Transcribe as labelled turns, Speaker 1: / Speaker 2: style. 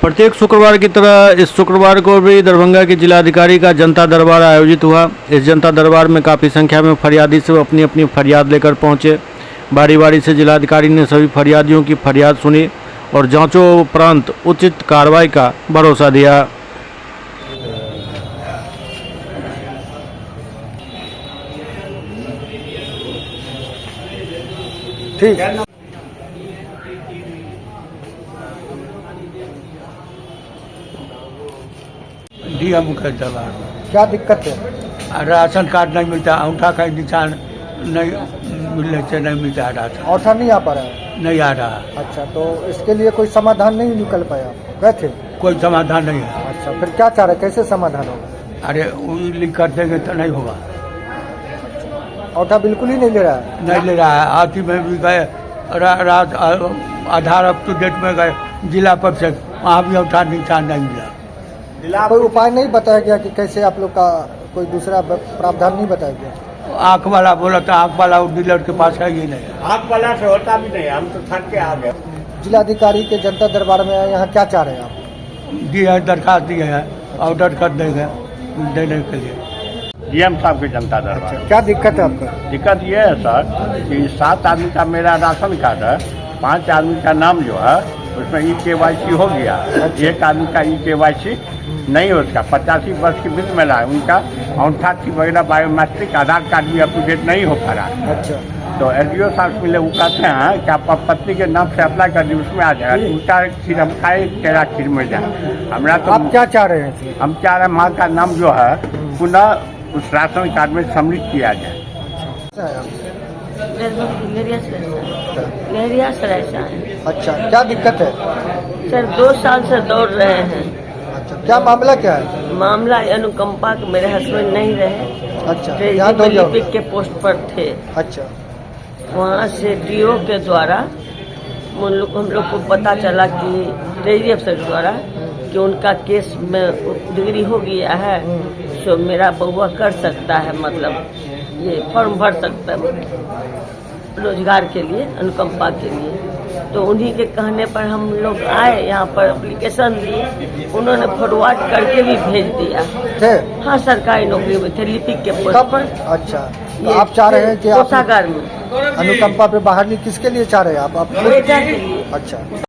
Speaker 1: प्रत्येक शुक्रवार की तरह इस शुक्रवार को भी दरभंगा के जिलाधिकारी का जनता दरबार आयोजित हुआ। इस जनता दरबार में काफ़ी संख्या में फरियादी सब अपनी अपनी फरियाद लेकर पहुंचे। बारी बारी से जिलाधिकारी ने सभी फरियादियों की फरियाद सुनी और जांचों उपरांत उचित कार्रवाई का भरोसा दिया।
Speaker 2: ठीक
Speaker 3: डीएम का दवा
Speaker 2: क्या दिक्कत है?
Speaker 3: राशन कार्ड नहीं मिलता, अंगूठा का निशान नहीं मिलने से नहीं मिलता राशन,
Speaker 2: औठा नहीं आ पा रहा है?
Speaker 3: नहीं आ रहा।
Speaker 2: अच्छा, तो इसके लिए कोई समाधान नहीं निकल पाया? गए थे?
Speaker 3: कोई समाधान नहीं है।
Speaker 2: अच्छा, फिर क्या चाह रहे, कैसे समाधान होगा?
Speaker 3: अरे वो लिख कर देंगे तो नहीं होगा।
Speaker 2: औठा बिल्कुल ही नहीं ले रहा है?
Speaker 3: नहीं ले रहा है। हाथी में भी गए, रात आधार अप टू डेट में गए जिला परिषद, वहाँ भी अंगूठा निशान नहीं मिला।
Speaker 2: कोई उपाय नहीं बताया गया कि कैसे आप लोग का कोई दूसरा प्रावधान नहीं बताया गया?
Speaker 3: आँख वाला बोला था, आँख वाला डीलर के पास है ही नहीं।
Speaker 4: आग वाला से होता भी नहीं, हम तो थक के आ गए।
Speaker 2: जिलाधिकारी के जनता दरबार में आए, यहाँ क्या चाह रहे हैं आप?
Speaker 3: दिए है, दरखास्त दिए है, ऑर्डर कर देंगे देने के लिए।
Speaker 4: डीएम साहब के जनता दरबार।
Speaker 2: क्या दिक्कत है आपका?
Speaker 4: दिक्कत ये है सर कि 7 आदमी का मेरा राशन कार्ड है, 5 आदमी का नाम जो है उसमें EKYC हो गया, एक आदमी का EKYC नहीं हो सका। 85 वर्ष की वृद्ध महिला है, उनका अंगूठा की वगैरह बायोमेट्रिक आधार कार्ड भी अप टू डेट नहीं हो पा रहा।
Speaker 2: अच्छा,
Speaker 4: तो LDO साहब मिले, वो कहते हैं कि आप पत्नी के नाम से अप्लाई कर दी, उसमें आ जाएगा। उनका खीर हम खाए, तेरा खीर मिल जाए। हमारा तो
Speaker 2: आप क्या चाह रहे हैं?
Speaker 4: हम चाह रहे हैं माँ का नाम जो है पुनः उस राशन कार्ड में सम्मिलित किया जाए।
Speaker 5: लहरिया सराय से आए।
Speaker 2: अच्छा, क्या दिक्कत है?
Speaker 5: सर 2 साल से दौड़ रहे हैं।
Speaker 2: अच्छा, क्या मामला क्या है?
Speaker 5: मामला अनुकंपा के मेरे हस्बैंड नहीं रहे।
Speaker 2: अच्छा, यहाँ दो
Speaker 5: लिपिक के पोस्ट पर थे।
Speaker 2: अच्छा,
Speaker 5: वहाँ से DO के द्वारा हम लोग को पता चला कि रेजी अफसर के द्वारा कि उनका केस में डिग्री हो गया है, तो मेरा बउआ कर सकता है, मतलब ये फॉर्म भर सकता है रोजगार के लिए, अनुकंपा के लिए। तो उन्हीं के कहने पर हम लोग आए, यहाँ पर एप्लीकेशन दिए, उन्होंने फॉरवर्ड करके भी भेज दिया।
Speaker 2: थे?
Speaker 5: हाँ, सरकारी नौकरी में थे, लिपिक के पोस्ट
Speaker 2: कब?
Speaker 5: पर।
Speaker 2: अच्छा, तो आप चाह रहे हैं कि आप
Speaker 5: कोषागार में
Speaker 2: अनुकंपा पे बाहर नहीं, किसके लिए चाह रहे हैं आप?
Speaker 5: बेटा के लिए।
Speaker 2: अच्छा।